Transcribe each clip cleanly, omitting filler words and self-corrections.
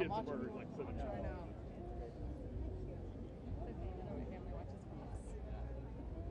kids were like sitting I down. know. It's okay, you know my family watches Fox.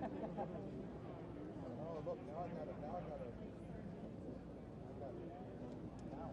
Oh, look, now I got it. Now I got it. Now.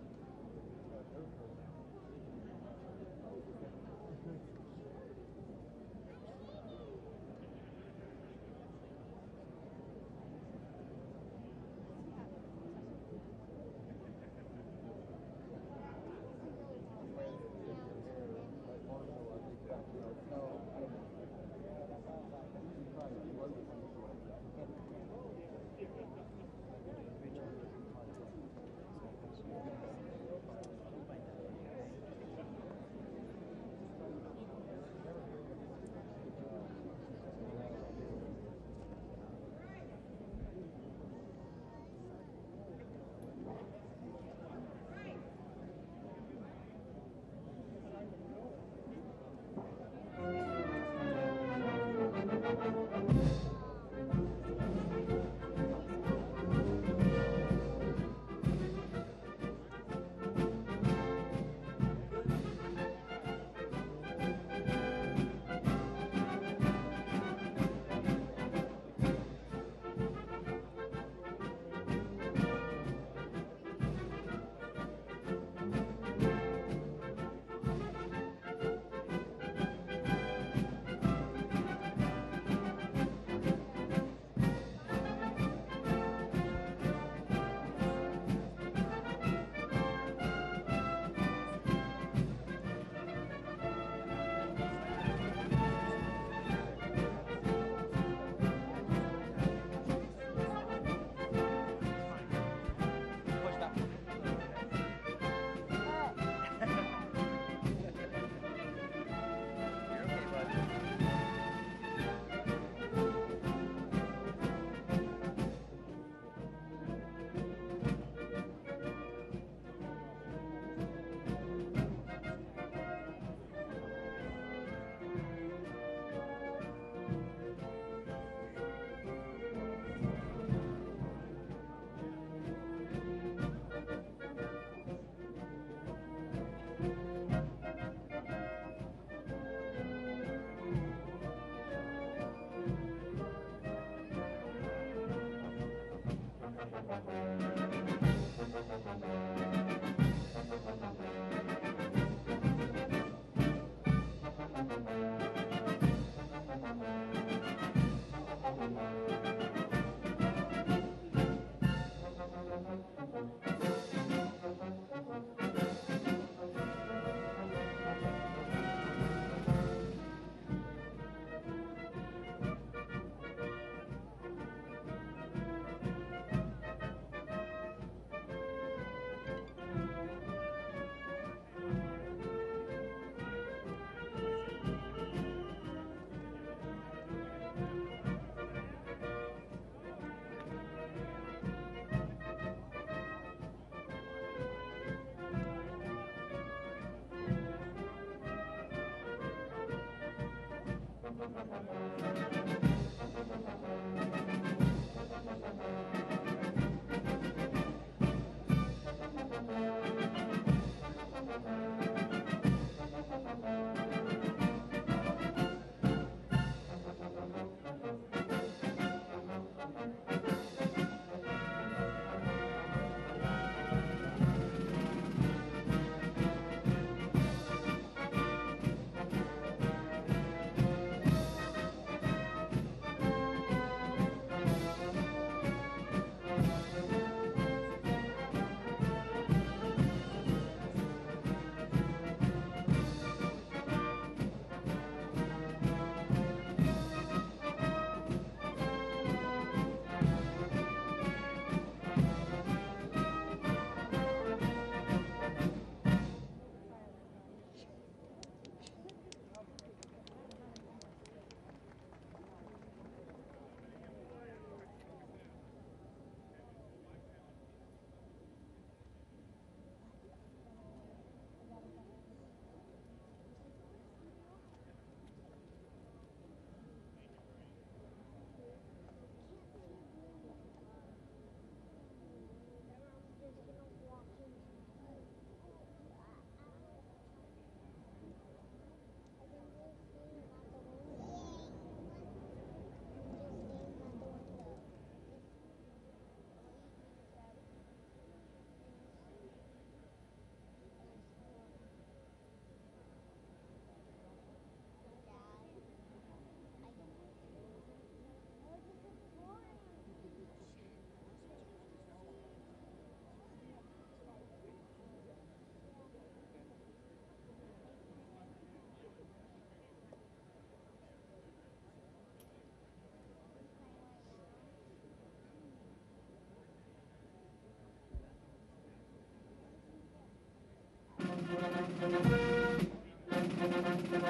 Ladies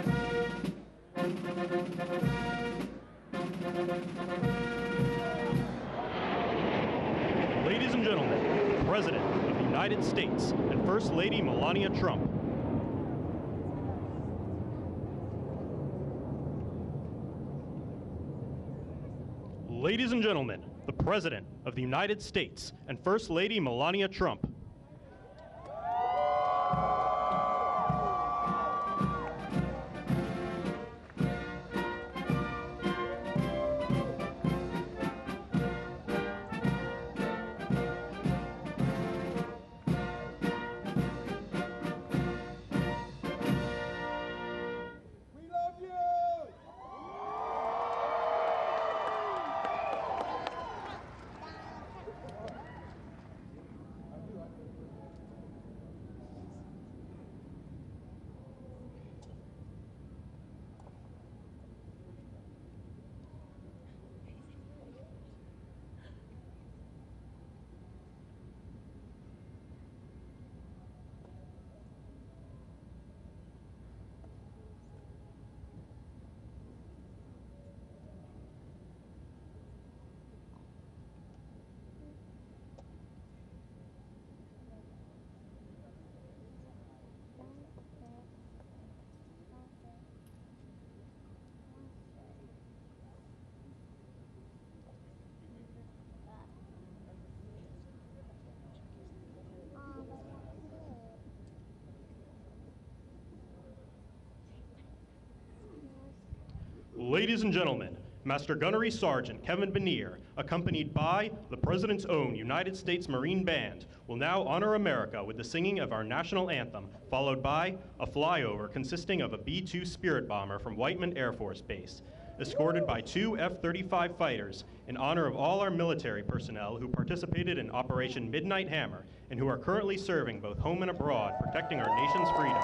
and gentlemen, the President of the United States and First Lady Melania Trump. Ladies and gentlemen, the President of the United States and First Lady Melania Trump. Ladies and gentlemen, Master Gunnery Sergeant Kevin Benier, accompanied by the President's own United States Marine Band, will now honor America with the singing of our national anthem, followed by a flyover consisting of a B-2 Spirit bomber from Whiteman Air Force Base, escorted by 2 F-35 fighters in honor of all our military personnel who participated in Operation Midnight Hammer and who are currently serving both home and abroad, protecting our nation's freedom.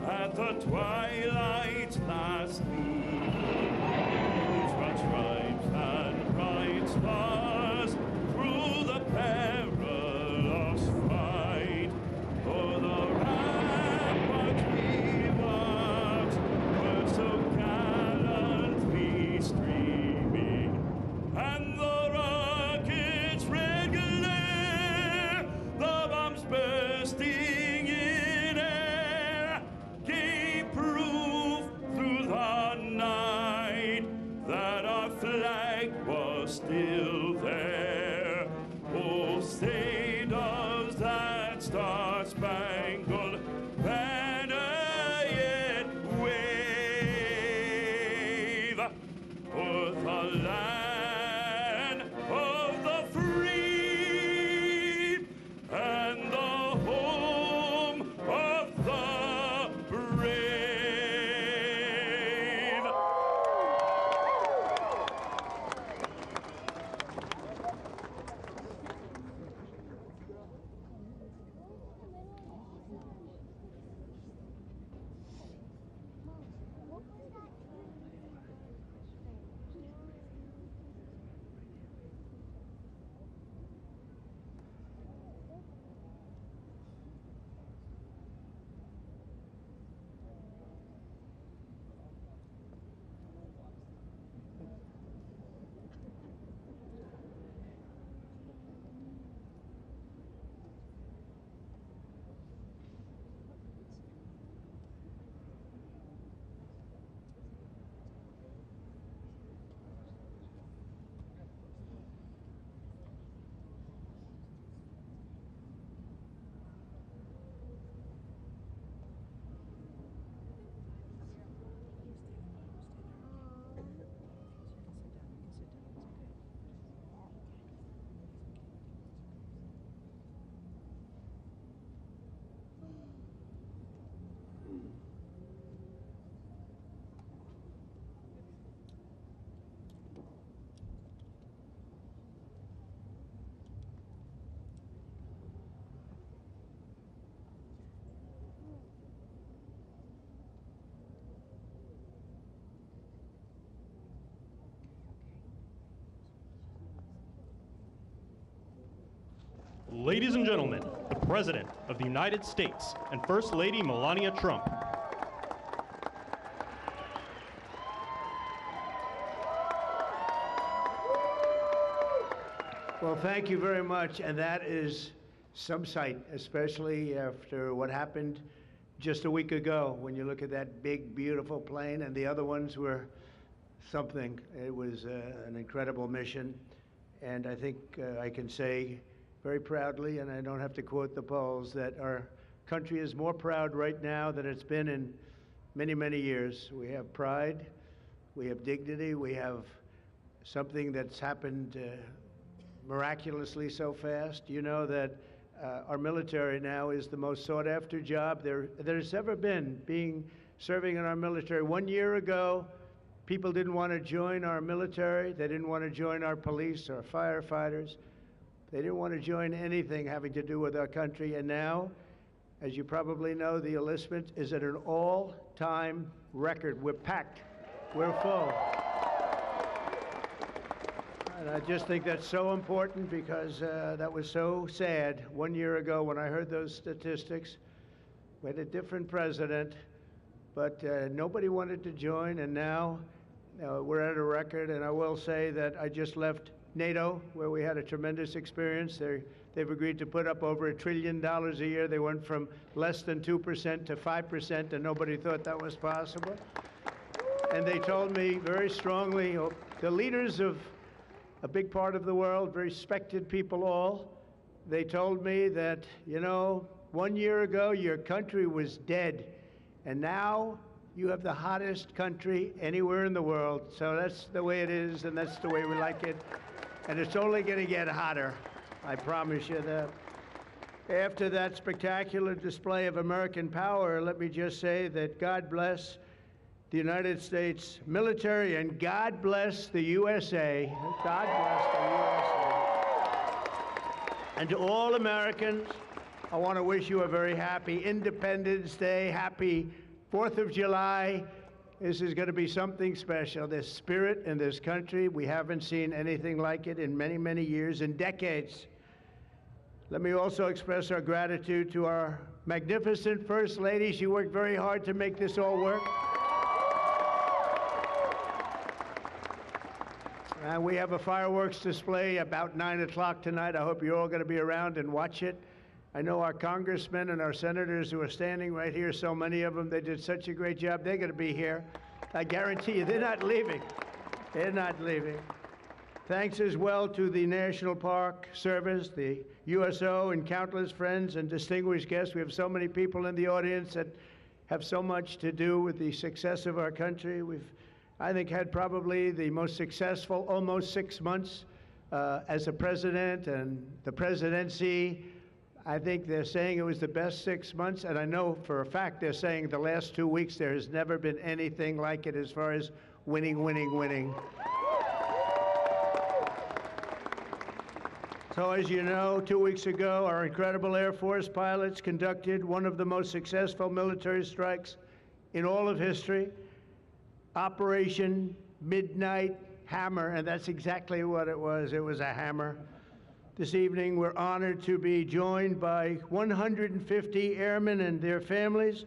At the twilight's last gleam, red stripes and bright stars through the perilous fight. For the ramparts we marked were so gallantly streaming, and the rockets' red glare, the bombs bursting in air, gave proof through the night that our flag was still there. Oh, say does that star-spangled banner yet wave o'er the land of the free and the home of the brave. Ladies and gentlemen, the President of the United States and First Lady Melania Trump. Well, thank you very much, and that is some sight, especially after what happened just a week ago when you look at that big, beautiful plane, and the other ones were something. It was an incredible mission, and I think I can say very proudly, and I don't have to quote the polls, that our country is more proud right now than it's been in many, many years. We have pride, we have dignity, we have something that's happened miraculously so fast. You know that our military now is the most sought after job there's ever been, serving in our military. 1 year ago, people didn't want to join our military. They didn't want to join our police or firefighters. They didn't want to join anything having to do with our country. And now, as you probably know, the enlistment is at an all-time record. We're packed. We're full. And I just think that's so important because that was so sad 1 year ago when I heard those statistics. We had a different president, but nobody wanted to join, and now we're at a record. And I will say that I just left NATO, where we had a tremendous experience. They've agreed to put up over $1 trillion a year. They went from less than 2% to 5%, and nobody thought that was possible. And they told me very strongly, the leaders of a big part of the world, very respected people all, they told me that, 1 year ago your country was dead, and now you have the hottest country anywhere in the world. So that's the way it is, and that's the way we like it. And it's only going to get hotter, I promise you that. After that spectacular display of American power, let me just say that God bless the United States military, and God bless the USA. God bless the USA. And to all Americans, I want to wish you a very happy Independence Day, happy 4th of July. This is going to be something special. This spirit in this country, we haven't seen anything like it in many, many years, in decades. Let me also express our gratitude to our magnificent First Lady. She worked very hard to make this all work. We have a fireworks display about 9 o'clock tonight. I hope you're all going to be around and watch it. I know our congressmen and our senators who are standing right here, so many of them, they did such a great job. They're going to be here. I guarantee you, they're not leaving. They're not leaving. Thanks as well to the National Park Service, the USO, and countless friends and distinguished guests. We have so many people in the audience that have so much to do with the success of our country. We've, I think, had probably the most successful almost 6 months as a president and the presidency. I think they're saying it was the best 6 months, and I know for a fact they're saying the last 2 weeks there has never been anything like it as far as winning, winning, winning. So as you know, 2 weeks ago, our incredible Air Force pilots conducted one of the most successful military strikes in all of history, Operation Midnight Hammer, and that's exactly what it was. It was a hammer. This evening, we're honored to be joined by 150 airmen and their families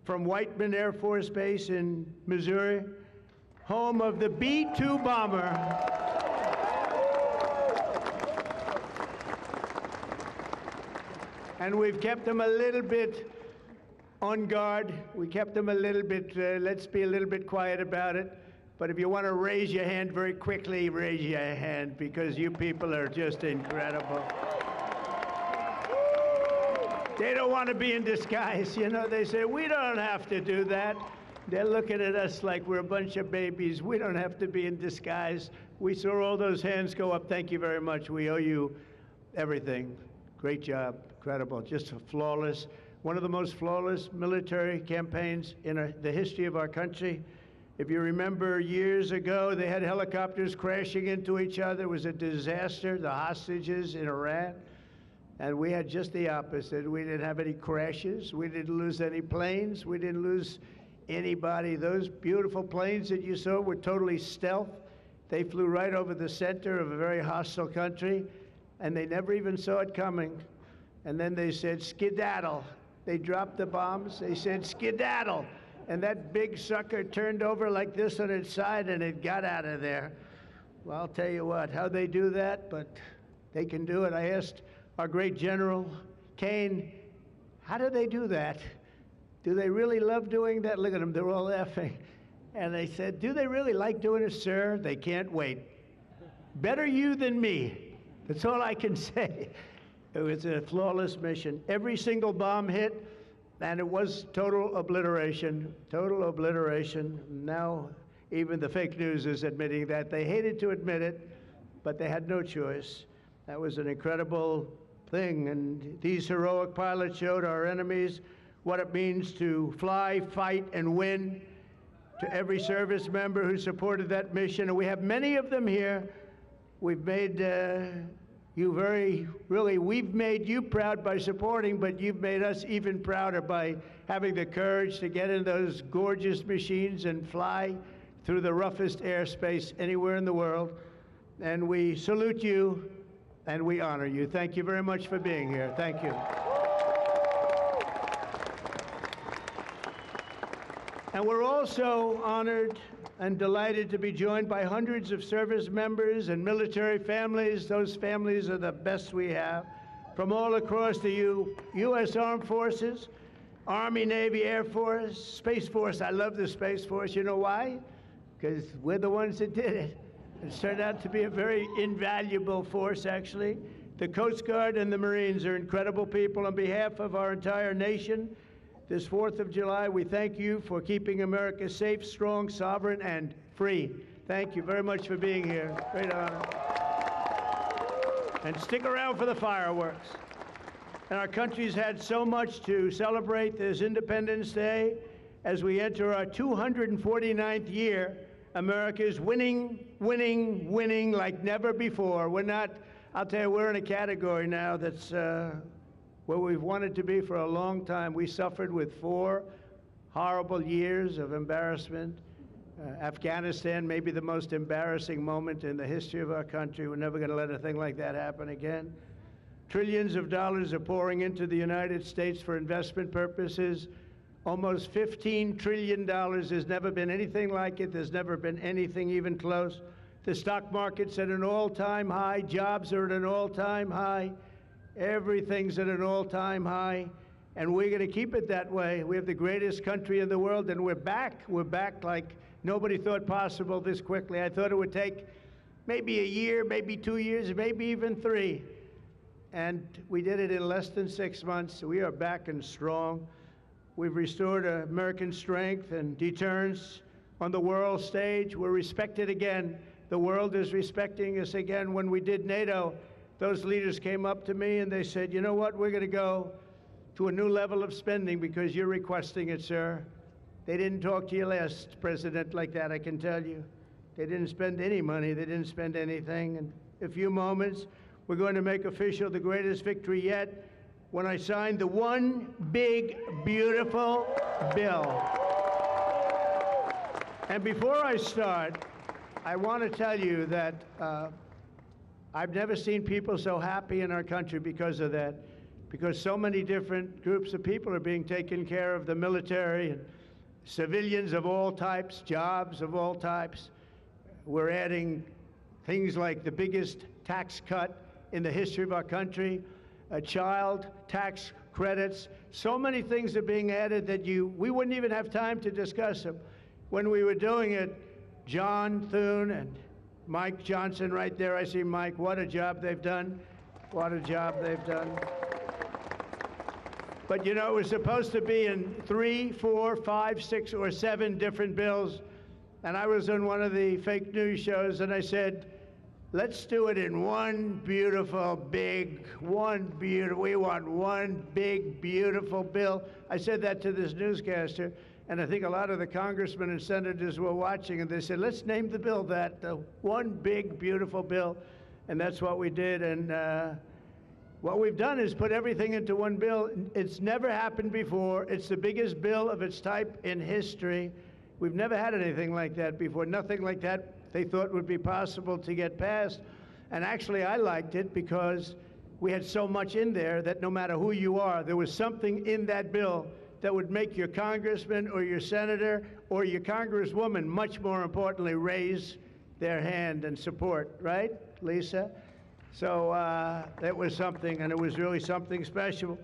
from Whiteman Air Force Base in Missouri, home of the B-2 bomber. And we've kept them a little bit on guard. We kept them a little bit, let's be a little bit quiet about it. But if you want to raise your hand very quickly, raise your hand, because you people are just incredible. They don't want to be in disguise. They say, we don't have to do that. They're looking at us like we're a bunch of babies. We don't have to be in disguise. We saw all those hands go up. Thank you very much. We owe you everything. Great job. Incredible. Just flawless. One of the most flawless military campaigns in the history of our country. If you remember years ago, they had helicopters crashing into each other. It was a disaster, the hostages in Iran. And we had just the opposite. We didn't have any crashes. We didn't lose any planes. We didn't lose anybody. Those beautiful planes that you saw were totally stealth. They flew right over the center of a very hostile country. and they never even saw it coming. And then they said, skedaddle. They dropped the bombs. They said, skedaddle. And that big sucker turned over like this on its side, and it got out of there. Well, I'll tell you what, how they do that, but they can do it. I asked our great General Kane, how do they do that? Do they really love doing that? Look at them, they're all laughing. And they said, do they really like doing it, sir? They can't wait. Better you than me. That's all I can say. It was a flawless mission. Every single bomb hit, and it was total obliteration, total obliteration. Now, even the fake news is admitting that. They hated to admit it, but they had no choice. That was an incredible thing, and these heroic pilots showed our enemies what it means to fly, fight, and win. To every service member who supported that mission, and we have many of them here. We've made we've made you proud by supporting, but you've made us even prouder by having the courage to get in those gorgeous machines and fly through the roughest airspace anywhere in the world. And we salute you, and we honor you. Thank you very much for being here. Thank you. And we're also honored and delighted to be joined by hundreds of service members and military families. Those families are the best we have, from all across the U.S. Armed Forces, Army, Navy, Air Force, Space Force. I love the Space Force. You know why? Because we're the ones that did it. It's turned out to be a very invaluable force, actually. The Coast Guard and the Marines are incredible people. On behalf of our entire nation, this 4th of July, we thank you for keeping America safe, strong, sovereign, and free. Thank you very much for being here. Great honor. And stick around for the fireworks. And our country's had so much to celebrate this Independence Day. As we enter our 249th year, America is winning, winning, winning like never before. We're not, I'll tell you, we're in a category now that's where we've wanted to be for a long time. We suffered with 4 horrible years of embarrassment. Afghanistan may be the most embarrassing moment in the history of our country. We're never going to let a thing like that happen again. Trillions of dollars are pouring into the United States for investment purposes. Almost $15 trillion. There's never been anything like it. There's never been anything even close. The stock market's at an all-time high. Jobs are at an all-time high. Everything's at an all-time high, and we're going to keep it that way. We have the greatest country in the world, and we're back. We're back like nobody thought possible this quickly. I thought it would take maybe a year, maybe 2 years, maybe even 3. And we did it in less than 6 months. We are back and strong. We've restored American strength and deterrence on the world stage. We're respected again. The world is respecting us again. When we did NATO, those leaders came up to me and they said, you know what, we're going to go to a new level of spending because you're requesting it, sir. They didn't talk to you last president like that, I can tell you. They didn't spend any money. They didn't spend anything. In a few moments, we're going to make official the greatest victory yet when I signed the one big, beautiful bill. And before I start, I want to tell you that I've never seen people so happy in our country because of that, because so many different groups of people are being taken care of, the military and civilians of all types, jobs of all types. We're adding things like the biggest tax cut in the history of our country, child tax credits. So many things are being added that we wouldn't even have time to discuss them. When we were doing it, John Thune and Mike Johnson right there, I see Mike, what a job they've done. What a job they've done. But you know, it was supposed to be in 3, 4, 5, 6, or 7 different bills. And I was on one of the fake news shows and I said, let's do it in one beautiful, big, we want one big, beautiful bill. I said that to this newscaster. And I think a lot of the congressmen and senators were watching, and they said, let's name the bill that, the one big, beautiful bill. And that's what we did. And what we've done is put everything into one bill. It's never happened before. It's the biggest bill of its type in history. We've never had anything like that before. Nothing like that they thought would be possible to get passed. And actually, I liked it because we had so much in there that no matter who you are, there was something in that bill that would make your congressman or your senator or your congresswoman, much more importantly, raise their hand and support, right, Lisa? So that was something, and it was really something special.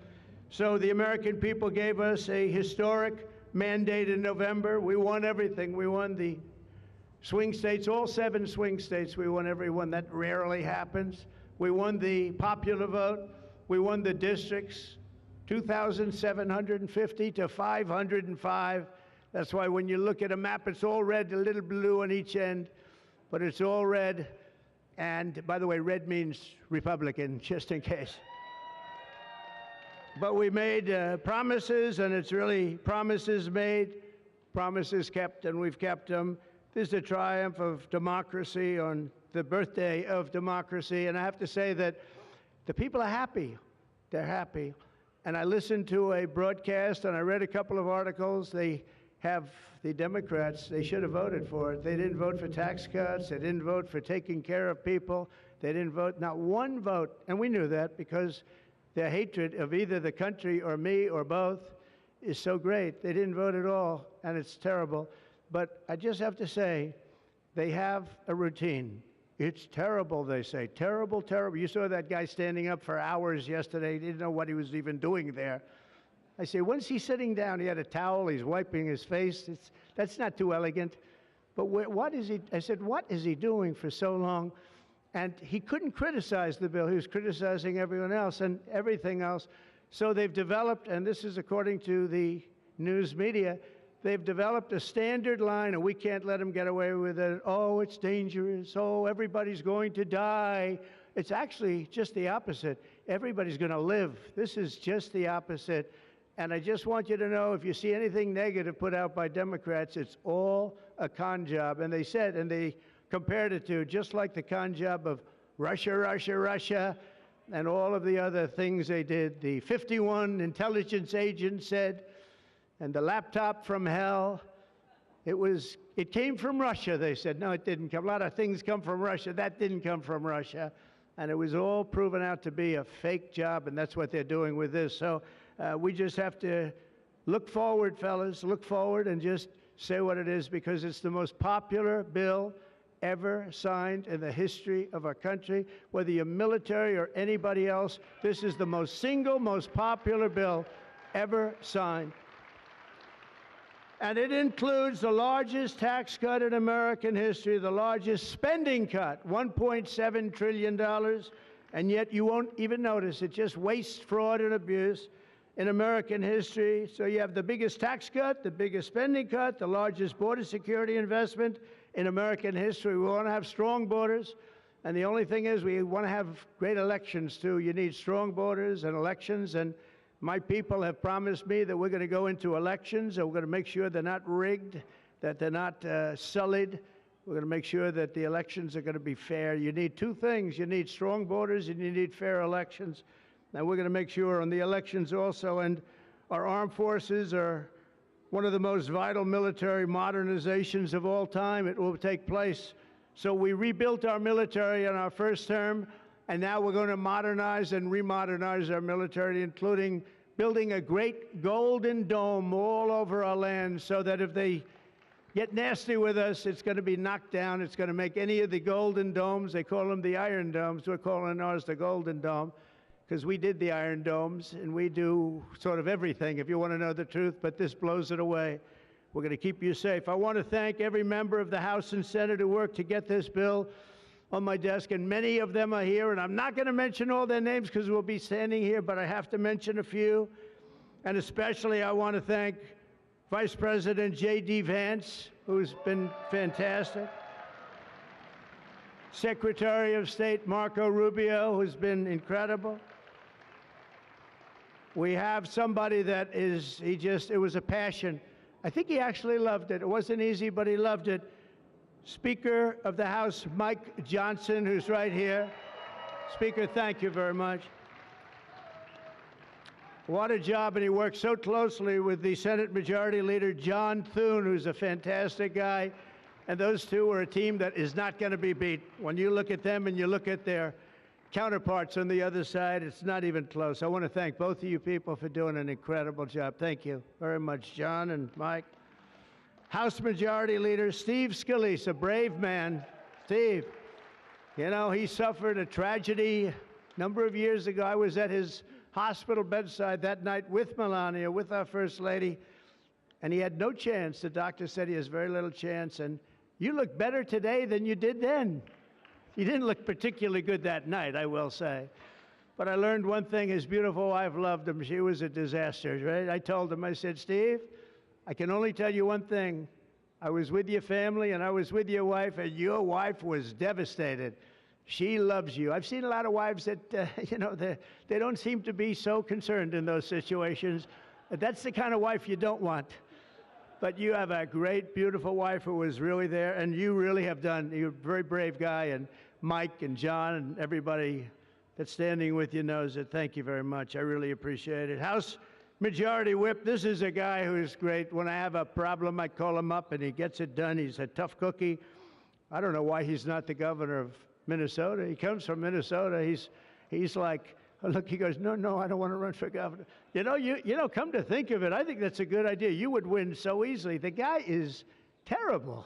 So the American people gave us a historic mandate in November. We won everything. We won the swing states, all 7 swing states. We won every one. That rarely happens. We won the popular vote. We won the districts, 2,750 to 505. That's why when you look at a map, it's all red, a little blue on each end, but it's all red. And by the way, red means Republican, just in case. But we made promises, and it's really promises made, promises kept, and we've kept them. This is a triumph of democracy on the birthday of democracy, and I have to say that the people are happy. They're happy. And I listened to a broadcast, and I read a couple of articles. They have the Democrats, they should have voted for it. They didn't vote for tax cuts. They didn't vote for taking care of people. They didn't vote, not one vote. And we knew that because their hatred of either the country or me or both is so great. They didn't vote at all, and it's terrible. But I just have to say, they have a routine. It's terrible, they say. Terrible, terrible. You saw that guy standing up for hours yesterday. He didn't know what he was even doing there. I say, when's he sitting down? He had a towel. He's wiping his face. That's not too elegant. But what is he? I said, what is he doing for so long? And he couldn't criticize the bill. He was criticizing everyone else and everything else. So they've developed, and this is according to the news media, they've developed a standard line, and we can't let them get away with it. Oh, it's dangerous. Oh, everybody's going to die. It's actually just the opposite. Everybody's going to live. This is just the opposite. And I just want you to know, if you see anything negative put out by Democrats, it's all a con job. And they said, and they compared it to just like the con job of Russia, Russia, Russia, and all of the other things they did. The 51 intelligence agents said, and the laptop from hell, it came from Russia, they said. No, it didn't come. A lot of things come from Russia. That didn't come from Russia. And it was all proven out to be a fake job, and that's what they're doing with this. So we just have to look forward, fellas, look forward and just say what it is, because it's the most popular bill ever signed in the history of our country. Whether you're military or anybody else, this is the most popular bill ever signed. And it includes the largest tax cut in American history, the largest spending cut, $1.7 trillion, and yet you won't even notice it. Just waste, fraud, and abuse in American history. So you have the biggest tax cut, the biggest spending cut, the largest border security investment in American history. We want to have strong borders, and the only thing is we want to have great elections, too. You need strong borders and elections, and my people have promised me that we're going to go into elections, and we're going to make sure they're not rigged, that they're not sullied. We're going to make sure that the elections are going to be fair. You need 2 things. You need strong borders, and you need fair elections. And we're going to make sure on the elections also. And our armed forces are one of the most vital military modernizations of all time. It will take place. So we rebuilt our military in our first term. And now we're going to modernize and remodernize our military, including building a great golden dome all over our land so that if they get nasty with us, it's going to be knocked down. It's going to make any of the golden domes, they call them the iron domes, we're calling ours the golden dome, because we did the iron domes, and we do sort of everything, if you want to know the truth, but this blows it away. We're going to keep you safe. I want to thank every member of the House and Senate who worked to get this bill on my desk, and many of them are here, and I'm not going to mention all their names because we'll be standing here, but I have to mention a few. And especially I want to thank Vice President J.D. Vance, who's been fantastic. Secretary of State Marco Rubio, who's been incredible. We have somebody that it was a passion. I think he actually loved it. It wasn't easy, but he loved it. Speaker of the House, Mike Johnson, who's right here. Speaker, thank you very much. What a job, and he worked so closely with the Senate Majority Leader, John Thune, who's a fantastic guy. And those two are a team that is not going to be beat. When you look at them and you look at their counterparts on the other side, it's not even close. I want to thank both of you people for doing an incredible job. Thank you very much, John and Mike. House Majority Leader Steve Scalise, a brave man. Steve, you know, he suffered a tragedy a number of years ago. I was at his hospital bedside that night with Melania, with our First Lady, and he had no chance. The doctor said he has very little chance, and you look better today than you did then. He didn't look particularly good that night, I will say. But I learned one thing. His beautiful wife loved him. She was a disaster, right? I told him, I said, Steve, I can only tell you one thing. I was with your family and I was with your wife, and your wife was devastated. She loves you. I've seen a lot of wives that, you know, they don't seem to be so concerned in those situations. That's the kind of wife you don't want. But you have a great, beautiful wife who was really there, and you really have done. You're a very brave guy, and Mike and John and everybody that's standing with you knows it. Thank you very much. I really appreciate it. House Majority Whip, this is a guy who's great. When I have a problem, I call him up, and he gets it done. He's a tough cookie. I don't know why he's not the governor of Minnesota. He comes from Minnesota. He's like, look, he goes, no, I don't want to run for governor. You know, come to think of it, I think that's a good idea. You would win so easily. The guy is terrible.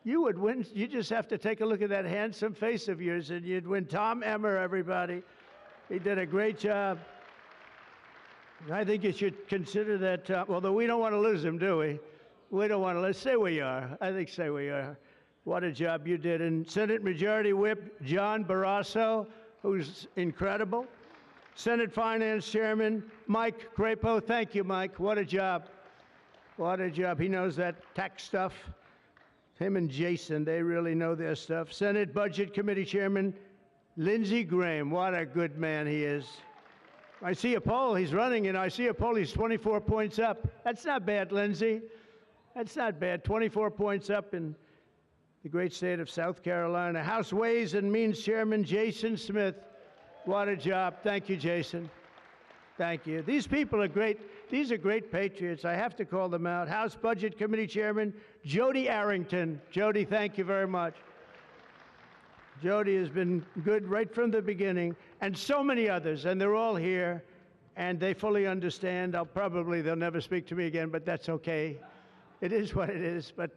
You would win. You just have to take a look at that handsome face of yours, and you'd win. Tom Emmer, everybody. He did a great job. I think you should consider that, although we don't want to lose him, do we? We don't want to. Let's say we are. I think say we are. What a job you did. And Senate Majority Whip John Barrasso, who's incredible. Senate Finance Chairman Mike Crapo. Thank you, Mike. What a job. What a job. He knows that tax stuff. Him and Jason, they really know their stuff. Senate Budget Committee Chairman Lindsey Graham. What a good man he is. I see a poll. He's running, and I see a poll. He's 24 points up. That's not bad, Lindsey. That's not bad. 24 points up in the great state of South Carolina. House Ways and Means Chairman Jason Smith. What a job. Thank you, Jason. Thank you. These people are great. These are great patriots. I have to call them out. House Budget Committee Chairman Jody Arrington. Jody, thank you very much. Jody has been good right from the beginning, and so many others, and they're all here, and they fully understand. They'll never speak to me again, but that's okay. It is what it is, but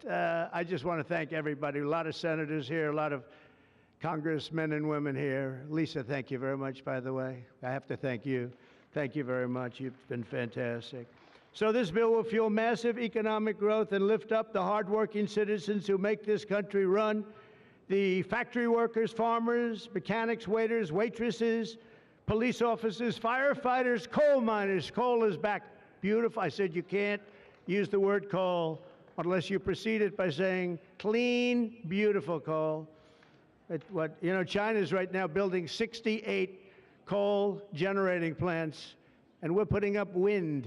I just want to thank everybody. A lot of senators here, a lot of congressmen and women here. Lisa, thank you very much, by the way. I have to thank you. Thank you very much. You've been fantastic. So this bill will fuel massive economic growth and lift up the hardworking citizens who make this country run. The factory workers, farmers, mechanics, waiters, waitresses, police officers, firefighters, coal miners. Coal is back. Beautiful. I said you can't use the word coal unless you precede it by saying clean, beautiful coal. China's right now building 68 coal generating plants, and we're putting up wind.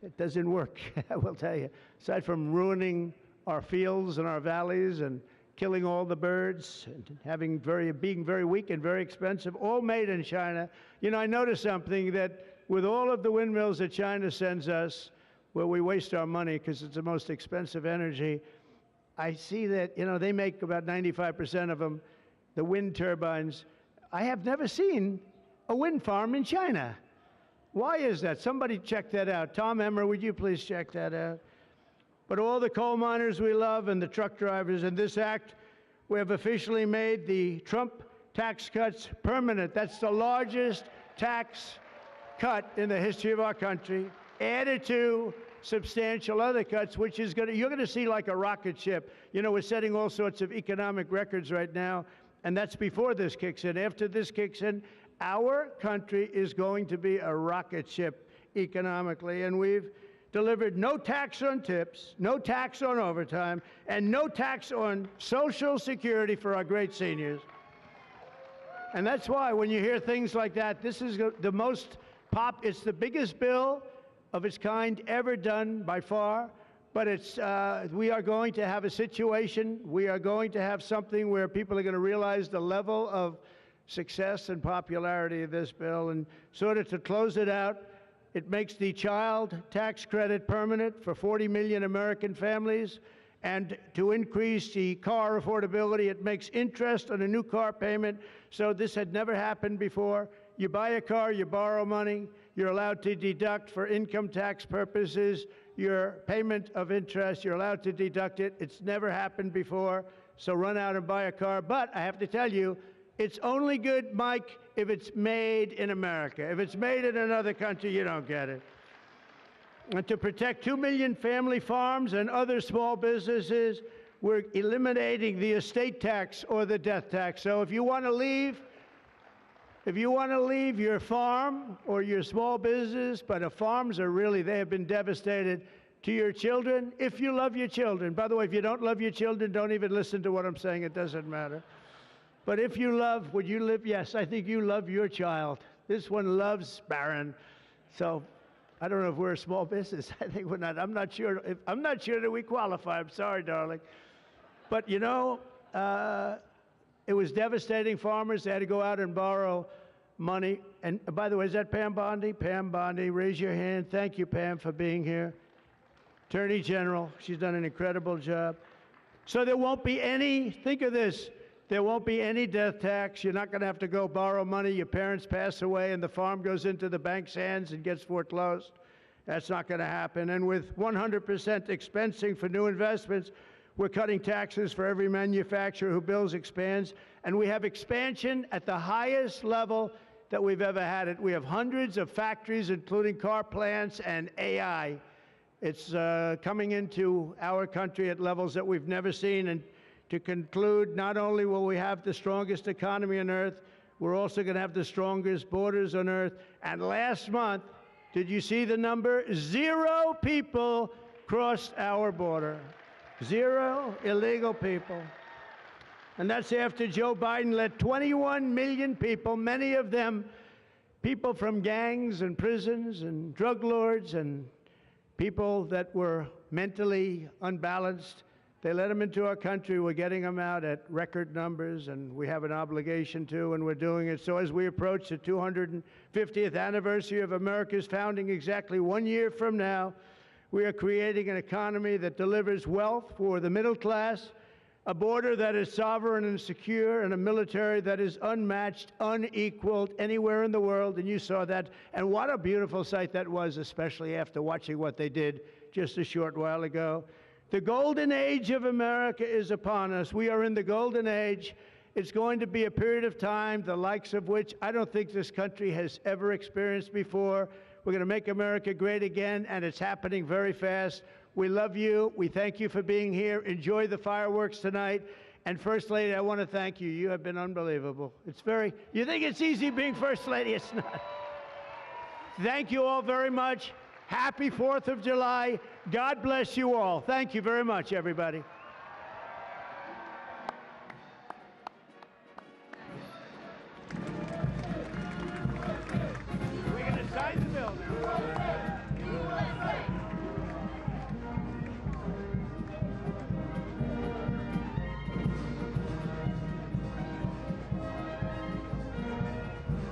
It doesn't work, I will tell you. Aside from ruining our fields and our valleys and killing all the birds and being very weak and very expensive, all made in China. You know, I noticed something, that with all of the windmills that China sends us, where we waste our money because it's the most expensive energy, I see that, they make about 95% of them, the wind turbines. I have never seen a wind farm in China. Why is that? Somebody check that out. Tom Emmer, would you please check that out? But all the coal miners we love and the truck drivers, in this act, we have officially made the Trump tax cuts permanent. That's the largest tax cut in the history of our country, added to substantial other cuts, which is you're going to see like a rocket ship. We're setting all sorts of economic records right now, and that's before this kicks in. After this kicks in, our country is going to be a rocket ship economically, and we've delivered no tax on tips, no tax on overtime, and no tax on Social Security for our great seniors. And that's why when you hear things like that, this is the most it's the biggest bill of its kind ever done by far, but we are going to have a situation, we are going to have something where people are going to realize the level of success and popularity of this bill. And sort of to close it out, it makes the child tax credit permanent for 40 million American families. and to increase the car affordability. It makes interest on a new car payment. So this had never happened before. You buy a car, you borrow money, you're allowed to deduct for income tax purposes your payment of interest. You're allowed to deduct it. It's never happened before. So run out and buy a car. But I have to tell you, it's only good, Mike, if it's made in America. If it's made in another country, you don't get it. And to protect 2 million family farms and other small businesses, we're eliminating the estate tax or the death tax. So if you want to leave your farm or your small business, but farms are really, they have been devastated, to your children, if you love your children. By the way, if you don't love your children, don't even listen to what I'm saying. It doesn't matter. But if you love, would you live? Yes, I think you love your child. This one loves Barron. So I don't know if we're a small business. I think we're not. I'm not sure that we qualify. I'm sorry, darling. But you know, it was devastating. Farmers, they had to go out and borrow money. And by the way, is that Pam Bondi? Pam Bondi, raise your hand. Thank you, Pam, for being here. Attorney General, she's done an incredible job. So there won't be any, think of this, there won't be any death tax. You're not going to have to go borrow money. Your parents pass away and the farm goes into the bank's hands and gets foreclosed. That's not going to happen. And with 100% expensing for new investments, we're cutting taxes for every manufacturer who builds, expands. And we have expansion at the highest level that we've ever had it. We have hundreds of factories, including car plants and AI. It's coming into our country at levels that we've never seen. And to conclude, not only will we have the strongest economy on earth, we're also going to have the strongest borders on earth. And last month, did you see the number? 0 people crossed our border. 0 illegal people. And that's after Joe Biden let 21 million people, many of them people from gangs and prisons and drug lords and people that were mentally unbalanced, they let them into our country. We're getting them out at record numbers, and we have an obligation to, and we're doing it. So as we approach the 250th anniversary of America's founding, exactly 1 year from now, we are creating an economy that delivers wealth for the middle class, a border that is sovereign and secure, and a military that is unmatched, unequaled anywhere in the world. And you saw that. And what a beautiful sight that was, especially after watching what they did just a short while ago. The golden age of America is upon us. We are in the golden age. It's going to be a period of time, the likes of which I don't think this country has ever experienced before. We're going to make America great again, and it's happening very fast. We love you. We thank you for being here. Enjoy the fireworks tonight. And First Lady, I want to thank you. You have been unbelievable. You think it's easy being First Lady? It's not. Thank you all very much. Happy 4th of July. God bless you all. Thank you very much, everybody. We're going to sign the bill now.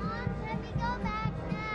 Let me go back now.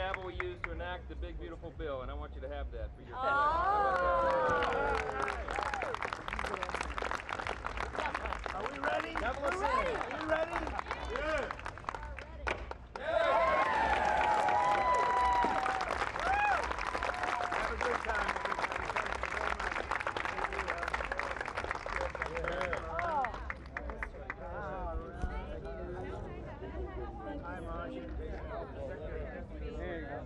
gavel we use to enact the big, beautiful bill, and I want you to have that for your Are we ready? We're ready. Are we ready? Yeah. Have a good time, everybody. Thank you very much. Hi, Marsh. There you go.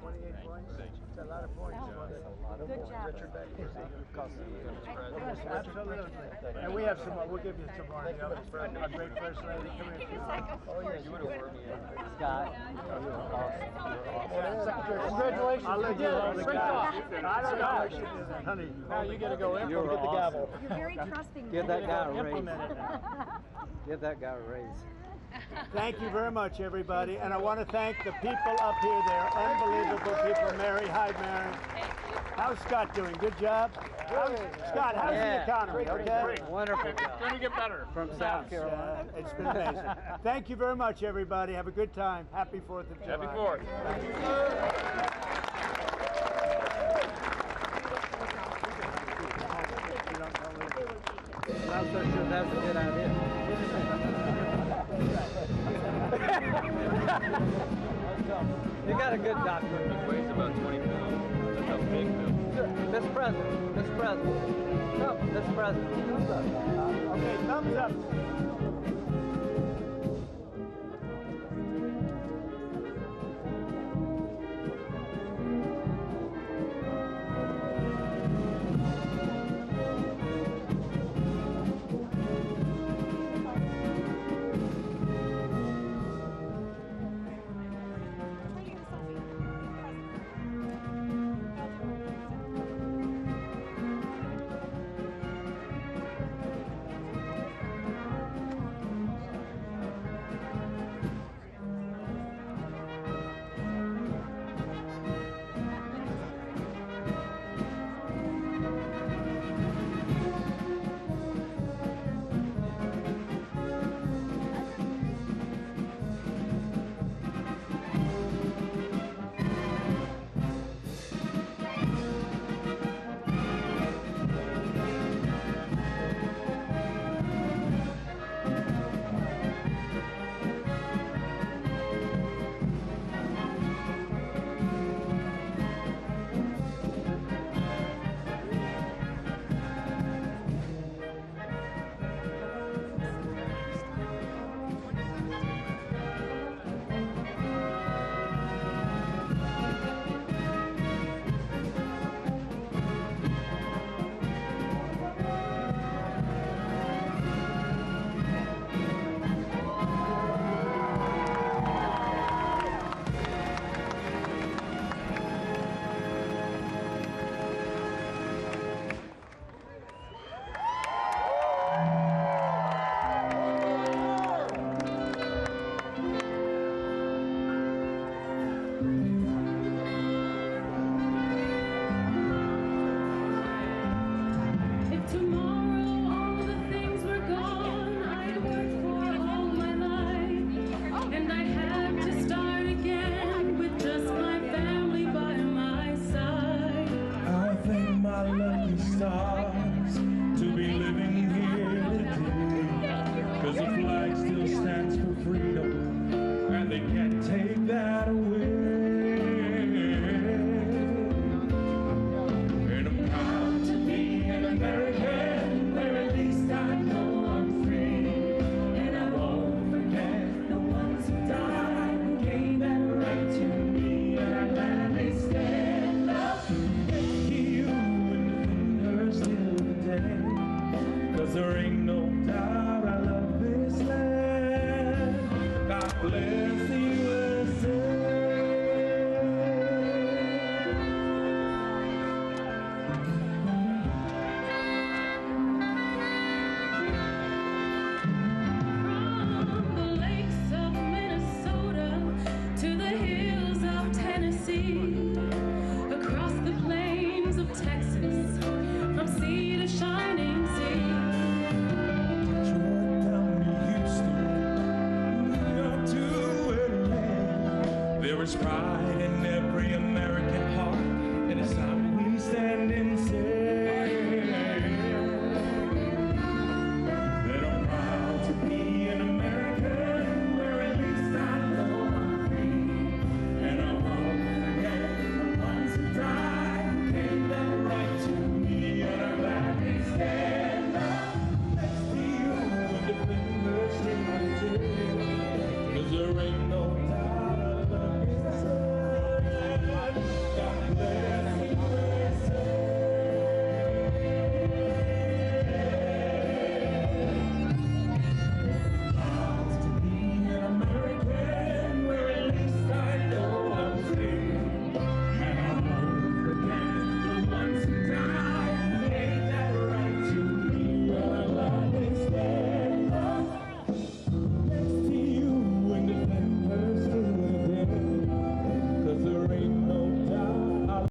28 points. It's a lot of points. Good job. Richard Beck. Absolutely. And we have some more. We'll give you some more. Our great first lady. Come here. Oh, yeah, you would have heard me. Scott. Congratulations. I'll let you hold the gavel. I don't know. Honey. Now you gotta go in. You're Get the gavel. You're very trusting. Give that guy a raise. Implement it now. Give that guy a raise. Thank you very much, everybody. And I want to thank the people up here. They're unbelievable people. Mary, hi, Mary. How's Scott doing? Good job? Scott, how's the economy? Okay? Wonderful job. Gonna get better. From South Carolina. It's been amazing. Thank you very much, everybody. Have a good time. Happy 4th of July. Happy 4th. I'm not so sure that's a good idea. You got a good doctor. It weighs about 20 pounds. That's a big bill. Mr. President. Mr. President. Come, Mr. President. Okay, thumbs up. To Ours pride.